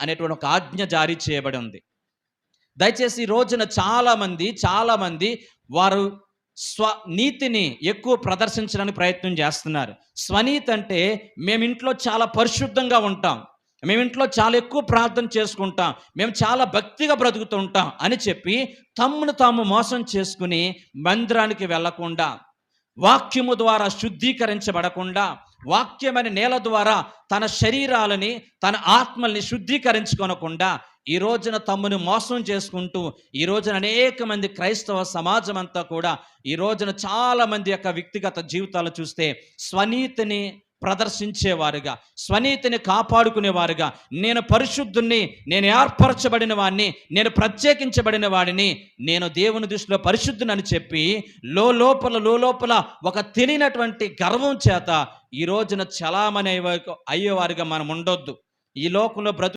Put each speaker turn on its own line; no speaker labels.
అనేటువంటి ఒక ఆజ్ఞ జారీ చేయబడి ఉంది. దయచేసి ఈ రోజున చాలామంది వారు స్వనీతిని ఎక్కువ ప్రదర్శించడానికి ప్రయత్నం చేస్తున్నారు. స్వనీతి అంటే మేమింట్లో చాలా పరిశుద్ధంగా ఉంటాం, మేమింట్లో చాలా ఎక్కువ ప్రార్థన చేసుకుంటాం, మేము చాలా భక్తిగా బ్రతుకుతూ ఉంటాం అని చెప్పి తమ్మును తాము మోసం చేసుకుని మందిరానికి వెళ్లకుండా, వాక్యము ద్వారా శుద్ధీకరించబడకుండా, వాక్యమని నేల ద్వారా తన శరీరాలని తన ఆత్మల్ని శుద్ధీకరించుకొనకుండా ఈ రోజున తమ్ముని మోసం చేసుకుంటూ ఈ రోజున అనేక మంది క్రైస్తవ సమాజం అంతా కూడా ఈ రోజున చాలా మంది యొక్క వ్యక్తిగత జీవితాలు చూస్తే స్వనీతిని ప్రదర్శించేవారుగా, స్వనీతిని కాపాడుకునేవారుగా, నేను పరిశుద్ధుణ్ణి, నేను ఏర్పరచబడిన వాడిని, నేను ప్రత్యేకించబడిన వాడిని, నేను దేవుని దృష్టిలో పరిశుద్ధునని చెప్పి లోలోపల ఒక తెలియనటువంటి గర్వం చేత ఈ రోజున చలామణి అయ్యేవారుగా మనం ఉండొద్దు. ఈ లోకంలో